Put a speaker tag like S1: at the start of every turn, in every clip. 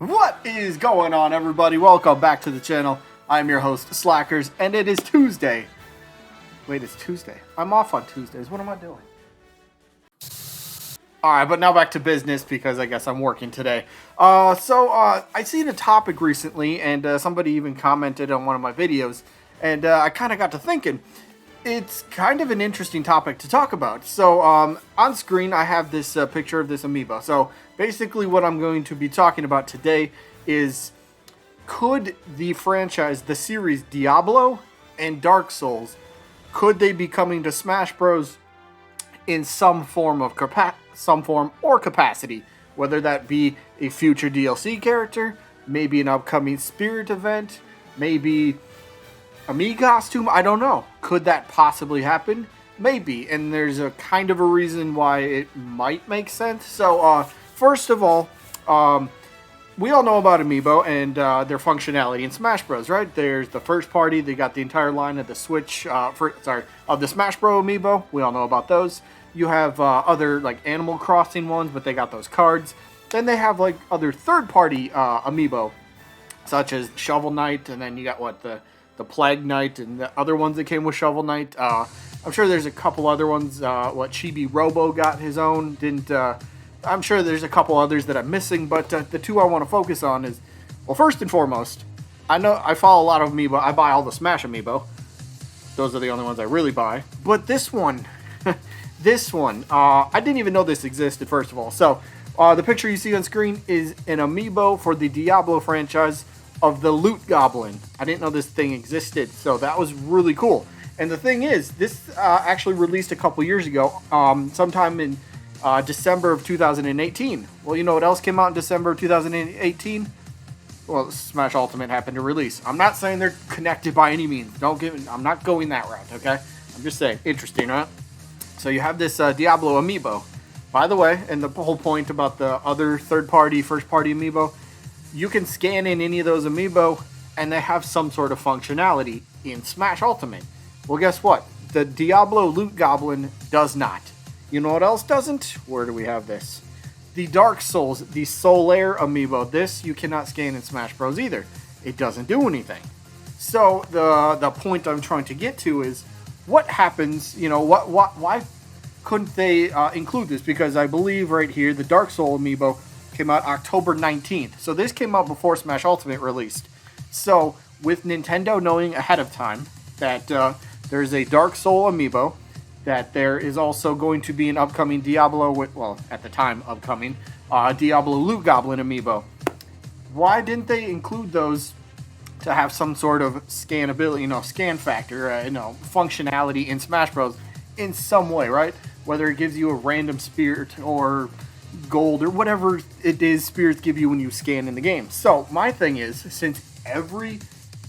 S1: What is going on, everybody? Welcome back to the channel. I'm your host, Slackers, and it is Tuesday. Wait, it's Tuesday. I'm off on Tuesdays. What am I doing? Alright, but now back to business because I guess I'm working today. I seen a topic recently, and somebody even commented on one of my videos, and I kind of got to thinking. It's kind of an interesting topic to talk about. So, on screen, I have this picture of this amiibo. So, basically what I'm going to be talking about today is, could the franchise, the series Diablo and Dark Souls, could they be coming to Smash Bros. In some form or capacity? Whether that be a future DLC character, maybe an upcoming spirit event, maybe a Mii costume, I don't know. Could that possibly happen? Maybe, and there's a kind of a reason why it might make sense. So, first of all, we all know about Amiibo and their functionality in Smash Bros, right? There's the first party, they got the entire line of the Switch, of the Smash Bros Amiibo. We all know about those. You have other, like, Animal Crossing ones, but they got those cards. Then they have, like, other third-party Amiibo, such as Shovel Knight, and then you got, what, the Plague Knight, and the other ones that came with Shovel Knight. I'm sure there's a couple other ones. Chibi Robo got his own. I'm sure there's a couple others that I'm missing, but the two I want to focus on is, well, first and foremost, I know I follow a lot of Amiibo. I buy all the Smash Amiibo. Those are the only ones I really buy. But this one, I didn't even know this existed, first of all. So, the picture you see on screen is an Amiibo for the Diablo franchise of the Loot Goblin. I didn't know this thing existed, so that was really cool. And the thing is, this actually released a couple years ago, sometime in December of 2018. Well, you know what else came out in December of 2018? Well, Smash Ultimate happened to release. I'm not saying they're connected by any means. I'm not going that route, okay? I'm just saying, interesting, right? So you have this Diablo Amiibo. By the way, and the whole point about the other third-party, first-party Amiibo, you can scan in any of those Amiibo, and they have some sort of functionality in Smash Ultimate. Well, guess what? The Diablo Loot Goblin does not. You know what else doesn't? Where do we have this? The Dark Souls, the Solaire Amiibo. This you cannot scan in Smash Bros. Either. It doesn't do anything. So the point I'm trying to get to is, what happens? You know, why couldn't they include this? Because I believe right here the Dark Soul Amiibo came out October 19th. So this came out before Smash Ultimate released. So with Nintendo knowing ahead of time that there's a Dark Soul Amiibo, that there is also going to be an upcoming Diablo, at the time upcoming, Diablo Loot Goblin Amiibo, why didn't they include those to have some sort of scannability, scan factor, functionality in Smash Bros. In some way, right? Whether it gives you a random spirit or gold or whatever it is spirits give you when you scan in the game. So my thing is, since every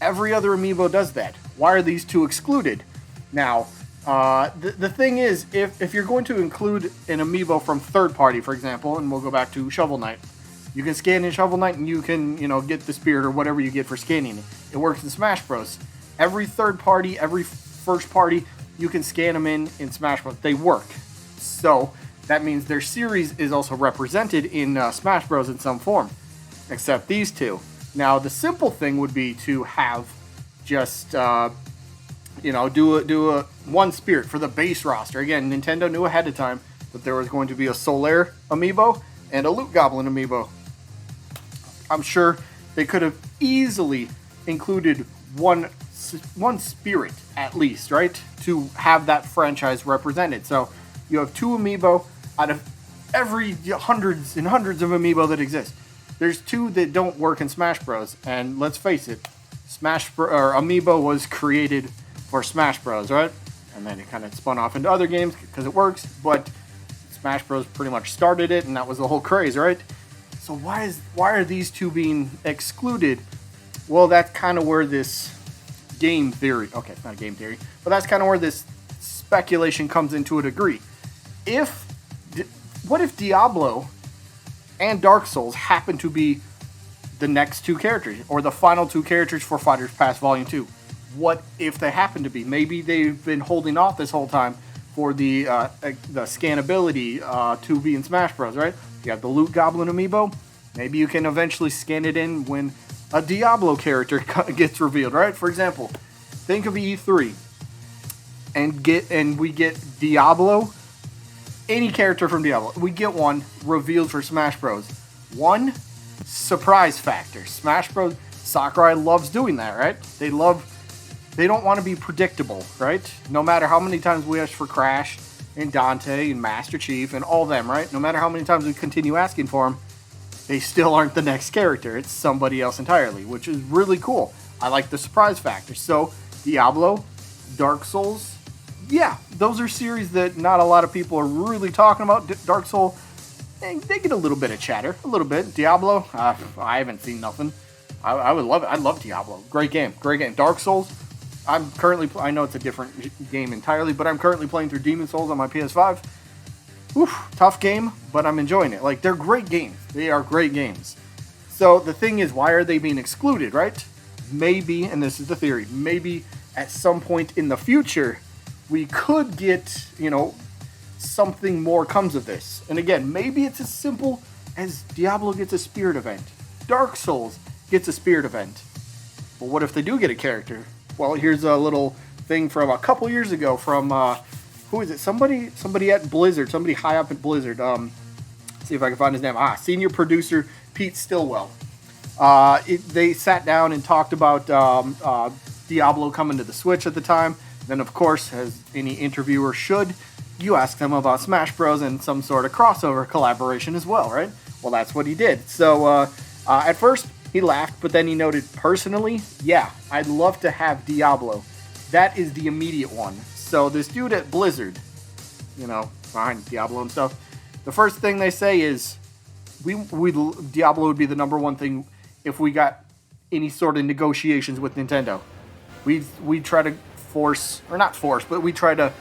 S1: other Amiibo does that, why are these two excluded? Now, the thing is, if you're going to include an Amiibo from third party, for example, and we'll go back to Shovel Knight, you can scan in Shovel Knight and you can, get the spirit or whatever you get for scanning it. It works in Smash Bros. Every third party, every first party, you can scan them in Smash Bros. They work. So that means their series is also represented in Smash Bros. In some form, except these two. Now, the simple thing would be to have just, do a one spirit for the base roster. Again, Nintendo knew ahead of time that there was going to be a Solaire Amiibo and a Loot Goblin Amiibo. I'm sure they could have easily included one spirit at least, right, to have that franchise represented. So you have two Amiibo out of every hundreds and hundreds of Amiibo that exist. There's two that don't work in Smash Bros. And let's face it, Amiibo was created for Smash Bros, right? And then it kind of spun off into other games because it works, but Smash Bros pretty much started it, and that was the whole craze, right? So why are these two being excluded? Well, that's kind of where this game theory, okay, it's not a game theory, but that's kind of where this speculation comes into a degree. What if Diablo and Dark Souls happen to be the next two characters, or the final two characters for Fighters Pass Volume 2? What if they happen to be? Maybe they've been holding off this whole time for the scannability to be in Smash Bros, right? You have the Loot Goblin Amiibo, Maybe you can eventually scan it in when a Diablo character gets revealed, right? For example, think of E3 and we get Diablo, any character from Diablo. We get one revealed for Smash Bros. One, surprise factor. Smash Bros. Sakurai loves doing that, right? They don't want to be predictable, right? No matter how many times we ask for Crash and Dante and Master Chief and all them, right? No matter how many times we continue asking for them, they still aren't the next character. It's somebody else entirely, which is really cool. I like the surprise factor. So, Diablo, Dark Souls, yeah, those are series that not a lot of people are really talking about. Dark Souls, they get a little bit of chatter, a little bit. Diablo, I haven't seen nothing. I would love it. I love Diablo. Great game. Dark Souls, I'm currently, I know it's a different game entirely, but I'm currently playing through Demon Souls on my PS5. Oof, tough game, but I'm enjoying it. Like, they're great games. They are great games. So the thing is, why are they being excluded, right? Maybe, and this is the theory, maybe at some point in the future, we could get, something more comes of this. And again, maybe it's as simple as Diablo gets a spirit event. Dark Souls gets a spirit event. But what if they do get a character? Well, here's a little thing from a couple years ago from, who is it? Somebody at Blizzard, somebody high up at Blizzard. See if I can find his name. Senior producer Pete Stillwell. They sat down and talked about Diablo coming to the Switch at the time. Then, of course, as any interviewer should, you ask them about Smash Bros. And some sort of crossover collaboration as well, right? Well, that's what he did. So, at first, he laughed, but then he noted, personally, yeah, I'd love to have Diablo. That is the immediate one. So, this dude at Blizzard, behind Diablo and stuff, the first thing they say is, Diablo would be the number one thing if we got any sort of negotiations with Nintendo. We try to we try to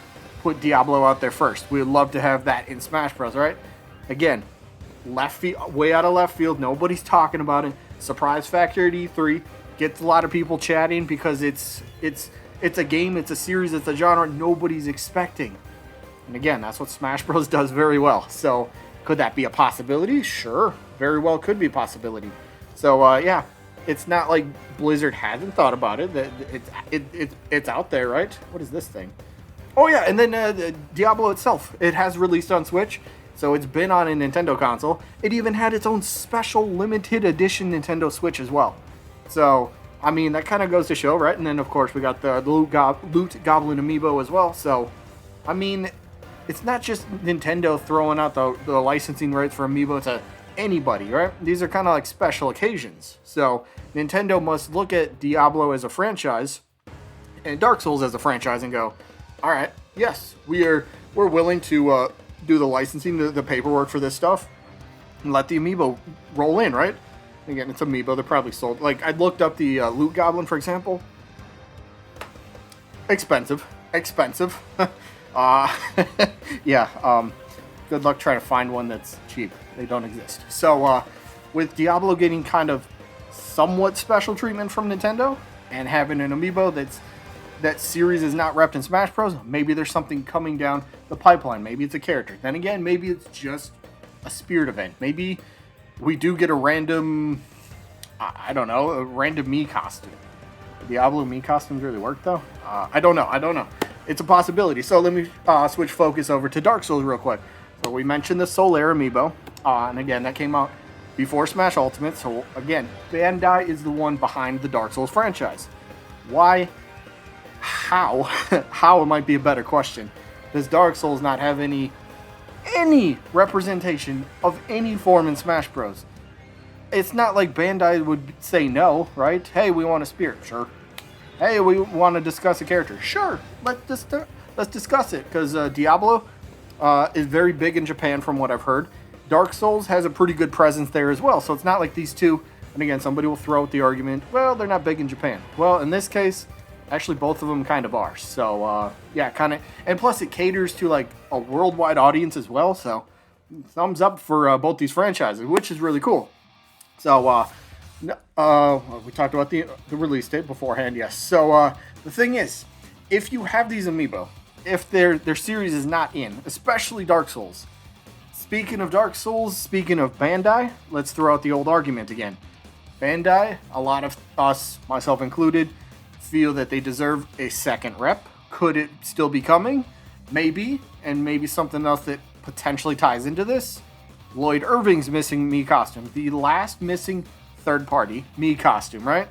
S1: put Diablo out there first. We would love to have that in Smash Bros. Right? Again, way out of left field. Nobody's talking about it. Surprise factor at E3 gets a lot of people chatting because it's a game, it's a series, it's a genre nobody's expecting. And again, that's what Smash Bros. Does very well. So, could that be a possibility? Sure, very well could be a possibility. So, yeah. It's not like Blizzard hasn't thought about it. It's out there, right? What is this thing? Oh yeah, and then Diablo itself. It has released on Switch, so it's been on a Nintendo console. It even had its own special limited edition Nintendo Switch as well. So, I mean, that kind of goes to show, right? And then, of course, we got the Loot Goblin amiibo as well. So, I mean, it's not just Nintendo throwing out the licensing rights for amiibo to anybody, right? These are kind of like special occasions. So Nintendo must look at Diablo as a franchise and Dark Souls as a franchise and go, all right, yes, we're willing to do the licensing, the paperwork for this stuff, and let the amiibo roll in, right? Again, it's amiibo. They're probably sold. Like, I looked up the Loot Goblin, for example. Expensive. Yeah. Good luck trying to find one that's cheap. They don't exist. So, with Diablo getting kind of somewhat special treatment from Nintendo and having an amiibo that series is not repped in Smash Bros., maybe there's something coming down the pipeline. Maybe it's a character. Then again, maybe it's just a spirit event. Maybe we do get a random, a random Mii costume. Diablo Mii costumes really work, though? I don't know. It's a possibility. So let me switch focus over to Dark Souls real quick. So we mentioned the Solaire amiibo, and again, that came out before Smash Ultimate. So again, Bandai is the one behind the Dark Souls franchise. Why? How? How might be a better question. Does Dark Souls not have any representation of any form in Smash Bros? It's not like Bandai would say no, right? Hey, we want a spirit. Sure. Hey, we want to discuss a character. Sure. Let's discuss it, because Diablo is very big in Japan from what I've heard. Dark Souls has a pretty good presence there as well, so it's not like these two, and again, somebody will throw out the argument, well, they're not big in Japan. Well, in this case, actually both of them kind of are. So, yeah, kind of, and plus it caters to like a worldwide audience as well, so thumbs up for both these franchises, which is really cool. So, we talked about the release date beforehand, yes. So, the thing is, if you have these amiibo, if their series is not in, especially Dark Souls, speaking of Dark Souls, speaking of Bandai, let's throw out the old argument again. Bandai, a lot of us, myself included, feel that they deserve a second rep. Could it still be coming? Maybe, and maybe something else that potentially ties into this. Lloyd Irving's missing Mii costume, the last missing third-party Mii costume, right?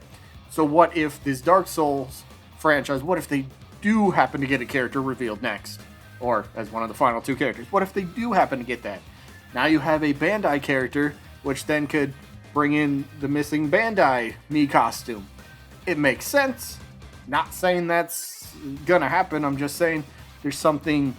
S1: So what if this Dark Souls franchise, what if they do happen to get a character revealed next? Or as one of the final two characters. What if they do happen to get that? Now you have a Bandai character, which then could bring in the missing Bandai Mii costume. It makes sense. Not saying that's gonna happen, I'm just saying there's something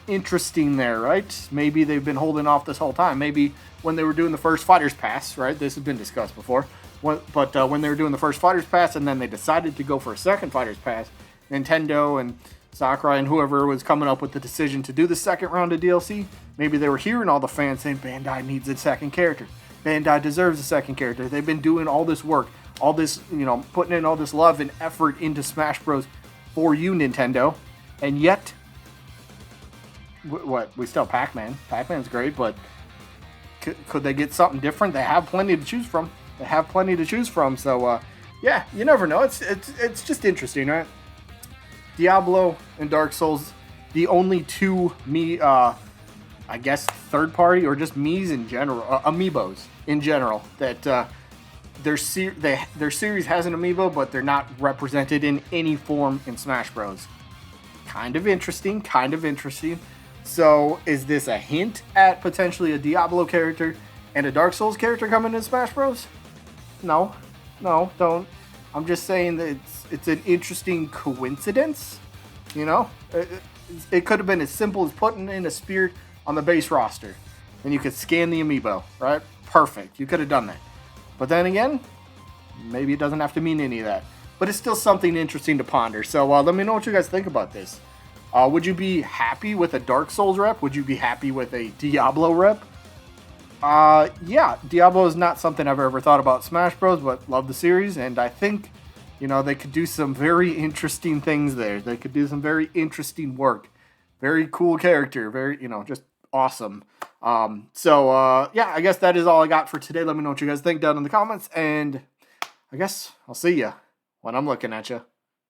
S1: interesting there, right? Maybe they've been holding off this whole time. Maybe when they were doing the first Fighters Pass, right? This has been discussed before. But when they were doing the first Fighters Pass and then they decided to go for a second Fighters Pass, Nintendo and Sakurai and whoever was coming up with the decision to do the second round of DLC, maybe they were hearing all the fans saying Bandai needs a second character. Bandai deserves a second character. They've been doing all this work, all this, putting in all this love and effort into Smash Bros. For you, Nintendo. And yet, we still have Pac-Man. Pac-Man's great, but could they get something different? They have plenty to choose from. So, yeah, you never know. It's just interesting, right? Diablo and Dark Souls, the only two I guess third party or just Mii's in general, amiibos in general, that their series has an amiibo, but they're not represented in any form in Smash Bros. Kind of interesting. So is this a hint at potentially a Diablo character and a Dark Souls character coming in Smash Bros? No, don't. I'm just saying that it's an interesting coincidence, It could have been as simple as putting in a Spirit on the base roster, and you could scan the amiibo, right? Perfect. You could have done that. But then again, maybe it doesn't have to mean any of that. But it's still something interesting to ponder. So let me know what you guys think about this. Would you be happy with a Dark Souls rep? Would you be happy with a Diablo rep? Yeah, Diablo is not something I've ever thought about Smash Bros, but love the series, and I think, they could do some very interesting things there. They could do some very interesting work. Very cool character, very, just awesome. Yeah, I guess that is all I got for today. Let me know what you guys think down in the comments, and I guess I'll see ya when I'm looking at you.